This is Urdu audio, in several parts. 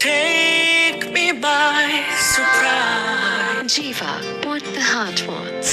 Take me by surprise. Jiva, what the heart wants.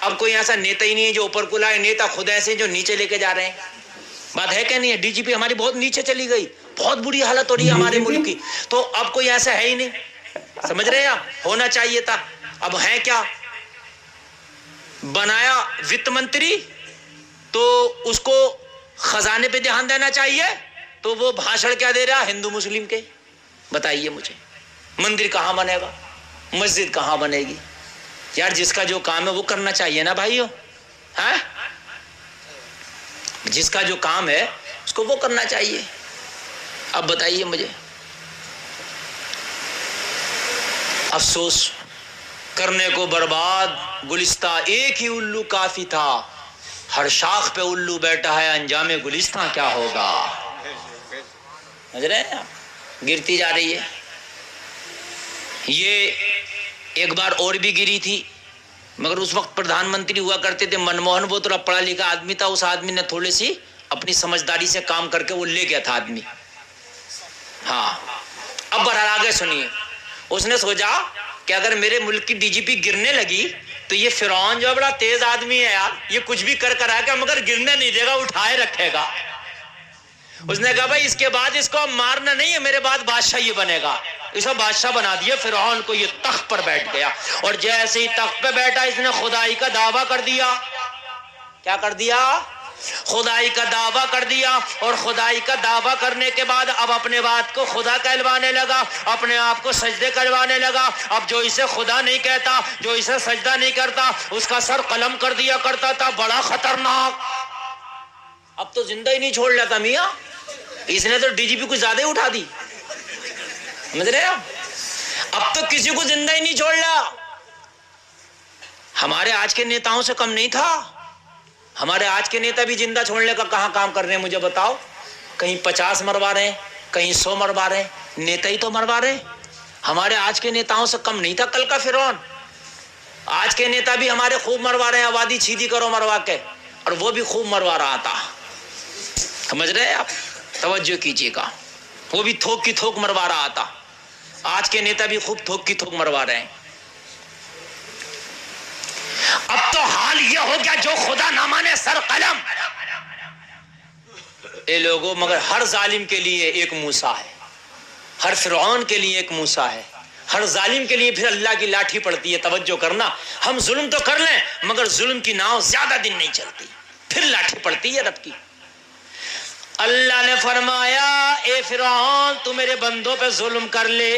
اب کوئی ایسا نیتا ہی نہیں ہے جو اوپر کو لائے, نیتا خود ایسے جو نیچے لے کے جا رہے ہیں. بات ہے کہ نہیں ہے؟ ڈی جی پی ہماری بہت نیچے چلی گئی, بہت بری حالت ہو رہی ہے ہمارے ملک کی. تو اب کوئی ایسا ہے ہی نہیں, سمجھ رہے ہیں آپ؟ ہونا چاہیے تھا. اب ہے کیا بنایا وت منتری, تو اس کو خزانے پہ دھیان دینا چاہیے, تو وہ بھاشڑ کیا دے رہا ہندو مسلم کے. بتائیے مجھے مندر کہاں بنے گا, مسجد کہاں بنے گی؟ یار جس کا جو کام ہے وہ کرنا چاہیے نا بھائیو, ہاں جس کا جو کام ہے اس کو وہ کرنا چاہیے. اب بتائیے مجھے, افسوس کرنے کو برباد گلستہ ایک ہی الو کافی تھا, ہر شاخ پہ الو بیٹھا ہے انجام گلستہ کیا ہوگا. سمجھ رہے ہیں آپ؟ گرتی جا رہی ہے. یہ ایک بار اور بھی گری تھی, مگر اس وقت پردھان منتری ہوا کرتے تھے منموہن, وہ تھوڑا پڑھا لکھا آدمی تھا. اس آدمی نے تھوڑی سی اپنی سمجھداری سے کام کر کے وہ لے گیا تھا آدمی. ہاں اب بہرحال آگے سنیے. اس نے سوچا کہ اگر میرے ملک کی ڈی جی پی گرنے لگی تو یہ فرعون جو ہے بڑا تیز آدمی ہے یار, یہ کچھ بھی کر آئے گا مگر گرنے نہیں دے گا, اٹھائے رکھے گا. اس نے کہا بھائی اس کے بعد اس کو مارنا نہیں ہے, میرے بعد بادشاہ یہ بنے گا. اسے بادشاہ بنا دیا فرعون کو. یہ تخت پر بیٹھ گیا, اور جیسے ہی تخت پہ بیٹھا اس نے خدائی کا دعویٰ کر دیا. کیا کر دیا؟ خدائی کا دعویٰ کر دیا. اور خدائی کا دعویٰ کرنے کے بعد اب اپنے بات کو خدا کہلوانے لگا, اپنے آپ کو سجدے کروانے لگا. اب جو اسے خدا نہیں کہتا, جو اسے سجدہ نہیں کرتا, اس کا سر قلم کر دیا کرتا تھا. بڑا خطرناک. اب تو زندہ ہی نہیں چھوڑ لیتا میاں, اس نے تو ڈی جی پی کو زیادہ ہی اٹھا دی. سمجھ رہے ہیں؟ اب تو کسی کو زندہ ہی نہیں چھوڑ لیا. ہمارے آج کے نیتاؤں سے کم نہیں تھا. ہمارے آج کے نیتا بھی زندہ چھوڑنے کا کہاں کام کر رہے ہیں مجھے بتاؤ؟ کہیں 50 مروا رہے ہیں, کہیں 100 مروا رہے ہیں. نیتا ہی تو مروا رہے ہیں. ہمارے آج کے نیتاؤں سے کم نہیں تھا کل کا فرعون. آج کے نیتا بھی ہمارے خوب مروا رہے ہیں, آبادی چھیدی کرو مروا کے, اور وہ بھی خوب مروا رہا تھا. سمجھ رہے ہیں آپ؟ توجہ کیجیے گا. وہ بھی تھوک کی تھوک مروا رہا تھا. آج کے نیتا بھی خوب تھوک کی تھوک مروا رہے ہیں. اب تو حال یہ ہو گیا جو خدا نہ مانے سر قلم. اے لوگوں, مگر ہر ظالم کے لیے ایک موسیٰ ہے, ہر فرعون کے لیے ایک موسیٰ ہے, ہر ظالم کے لیے پھر اللہ کی لاٹھی پڑتی ہے. توجہ کرنا, ہم ظلم تو کر لیں مگر ظلم کی ناؤ زیادہ دن نہیں چلتی, پھر لاٹھی پڑتی ہے رب کی. اللہ نے فرمایا اے فرعون تو میرے بندوں پہ ظلم کر لے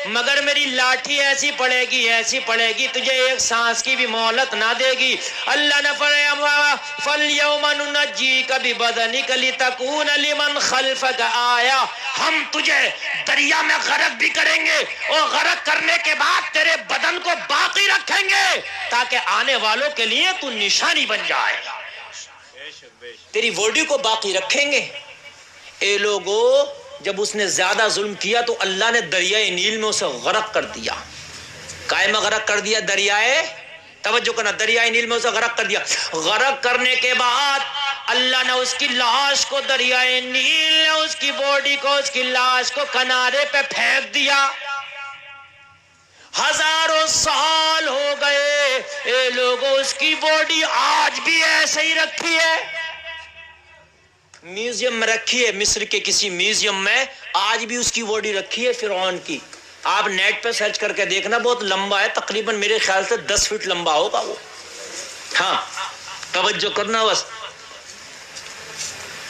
مگر میری لاٹھی ایسی پڑے گی, ایسی پڑے گی تجھے ایک سانس کی بھی مہلت نہ دے گی. اللہ نے فرمایا فَالْيَوْمَ نُنَجِّيكَ بِبَدَنِكَ لِتَكُونَ لِمَنْ خَلْفَكَ آیَةً. ہم تجھے دریا میں غرق بھی کریں گے, اور غرق کرنے کے بعد تیرے بدن کو باقی رکھیں گے تاکہ آنے والوں کے لیے تو نشانی بن جائے. تیری باڈی کو باقی رکھیں گے. اے لوگو, جب اس نے زیادہ ظلم کیا تو اللہ نے دریائے نیل میں اسے غرق کر دیا. کائے میں غرق کر دیا؟ دریائے, توجہ کرنا, دریائے نیل میں اسے غرق کر دیا. غرق کرنے کے بعد اللہ نے اس کی لاش کو, دریائے نیل نے اس کی باڈی کو, اس کی لاش کو کنارے پہ پھینک دیا. ہزاروں سال ہو گئے. اے لوگوں, اس کی باڈی آج بھی ایسے ہی رکھی ہے, میوزیم میں رکھی ہے. مصر کے کسی میوزیم میں آج بھی اس کی باڈی رکھی ہے فرعون کی. آپ نیٹ پہ سرچ کر کے دیکھنا, بہت لمبا ہے, تقریباً میرے خیال سے 10 فٹ لمبا ہوگا وہ. ہاں توجہ کرنا. بس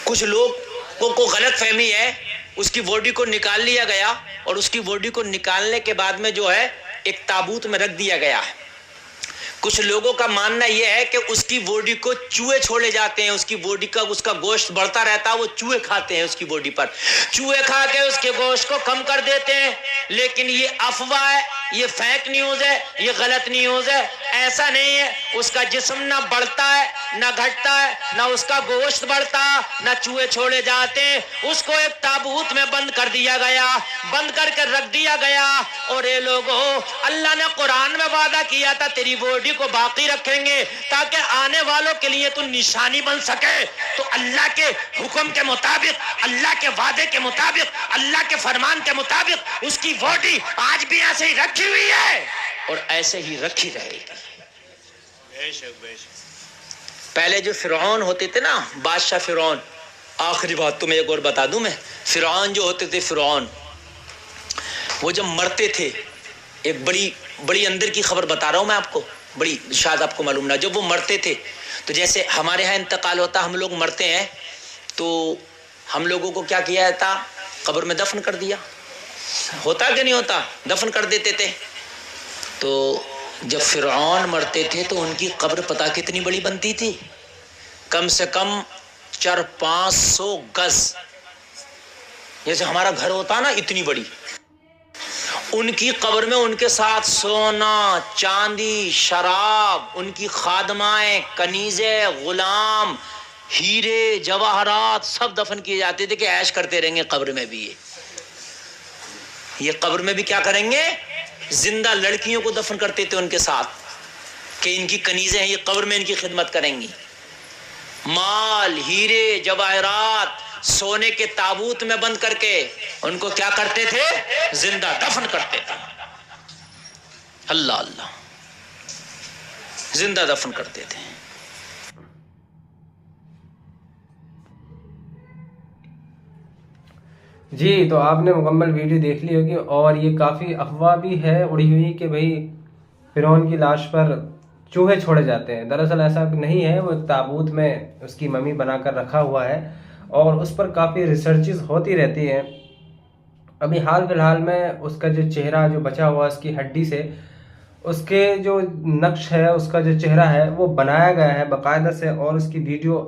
کچھ لوگ کو غلط فہمی ہے, اس کی باڈی کو نکال لیا گیا, اور اس کی باڈی کو نکالنے کے بعد میں جو ہے ایک تابوت میں رکھ دیا گیا ہے. کچھ لوگوں کا ماننا یہ ہے کہ اس کی باڈی کو چوہے چھوڑے جاتے ہیں, اس کی باڈی کا اس کا گوشت بڑھتا رہتا ہے, وہ چوہے کھاتے ہیں اس کی باڈی پر, چوہے کھا کے اس کے گوشت کو کم کر دیتے ہیں. لیکن یہ افواہ ہے, یہ فیک نیوز ہے, یہ غلط نیوز ہے. ایسا نہیں ہے. اس کا جسم نہ بڑھتا ہے نہ گھٹتا ہے, نہ اس کا گوشت بڑھتا, نہ چوہے چھوڑے جاتے. اس کو ایک تابوت میں بند کر دیا گیا, بند کر کے رکھ دیا گیا. اور یہ لوگوں, اللہ نے قرآن میں وعدہ کیا تھا تیری باڈی کو باقی رکھیں گے تاکہ آنے والوں کے لیے تو نشانی بن سکے. تو اللہ کے حکم کے مطابق, اللہ کے وعدے کے مطابق, اللہ کے فرمان کے مطابق اس کی باڈی آج بھی ایسے ہی رکھی ہوئی ہے اور ایسے ہی رکھی رہے گی. پہلے جو فرعون ہوتے تھے نا، بادشاہ فرعون، آخری بات تمہیں ایک اور بتا دوں میں، فرعون جو ہوتے تھے، فرعون وہ جب مرتے تھے، ایک بڑی اندر کی خبر بتا رہا ہوں میں آپ کو، بڑی شاید آپ کو معلوم نہ، جب وہ مرتے تھے تو جیسے ہمارے ہاں انتقال ہوتا، ہم لوگ مرتے ہیں تو ہم لوگوں کو کیا کیا جاتا، قبر میں دفن کر دیا ہوتا کہ نہیں ہوتا، دفن کر دیتے تھے. تو جب فرعون مرتے تھے تو ان کی قبر پتہ کتنی بڑی بنتی تھی، کم سے کم 400-500 گز، جیسے ہمارا گھر ہوتا نا اتنی بڑی. ان کی قبر میں ان کے ساتھ سونا، چاندی، شراب، ان کی خادمائیں، کنیزیں، غلام، ہیرے، جواہرات سب دفن کیے جاتے تھے کہ عیش کرتے رہیں گے قبر میں بھی. یہ قبر میں بھی کیا کریں گے، زندہ لڑکیوں کو دفن کرتے تھے ان کے ساتھ کہ ان کی کنیزیں ہیں، یہ قبر میں ان کی خدمت کریں گی. مال، ہیرے، جواہرات سونے کے تابوت میں بند کر کے ان کو کیا کرتے تھے، زندہ دفن کرتے تھے. اللہ اللہ، زندہ دفن کرتے تھے. جی تو آپ نے مکمل ویڈیو دیکھ لی ہوگی، اور یہ کافی افواہ بھی ہے اڑی ہوئی کہ بھئی فرعون کی لاش پر چوہے چھوڑے جاتے ہیں. دراصل ایسا نہیں ہے، وہ ایک تابوت میں اس کی ممی بنا کر رکھا ہوا ہے اور اس پر کافی ریسرچز ہوتی رہتی ہیں. ابھی حال فی الحال میں اس کا جو چہرہ جو بچا ہوا اس کی ہڈی سے، اس کے جو نقش ہے، اس کا جو چہرہ ہے وہ بنایا گیا ہے باقاعدہ سے، اور اس کی ویڈیو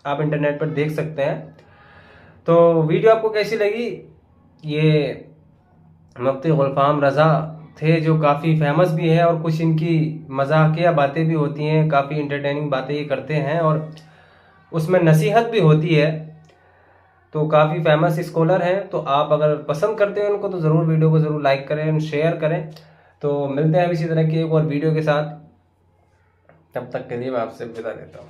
آپ انٹرنیٹ پر دیکھ سکتے ہیں. تو ویڈیو آپ کو کیسی لگی؟ یہ مفتی غلفام رضا تھے جو کافی فیمس بھی ہے، اور کچھ ان کی مزاحیہ باتیں بھی ہوتی ہیں، کافی انٹرٹیننگ باتیں یہ کرتے ہیں اور اس میں نصیحت بھی ہوتی ہے. تو کافی فیمس اسکالر ہیں، تو آپ اگر پسند کرتے ہیں ان کو تو ضرور ویڈیو کو ضرور لائک کریں، شیئر کریں. تو ملتے ہیں اسی طرح کی ایک اور ویڈیو کے ساتھ، تب تک کے لیے میں آپ سے ودا دیتا ہوں.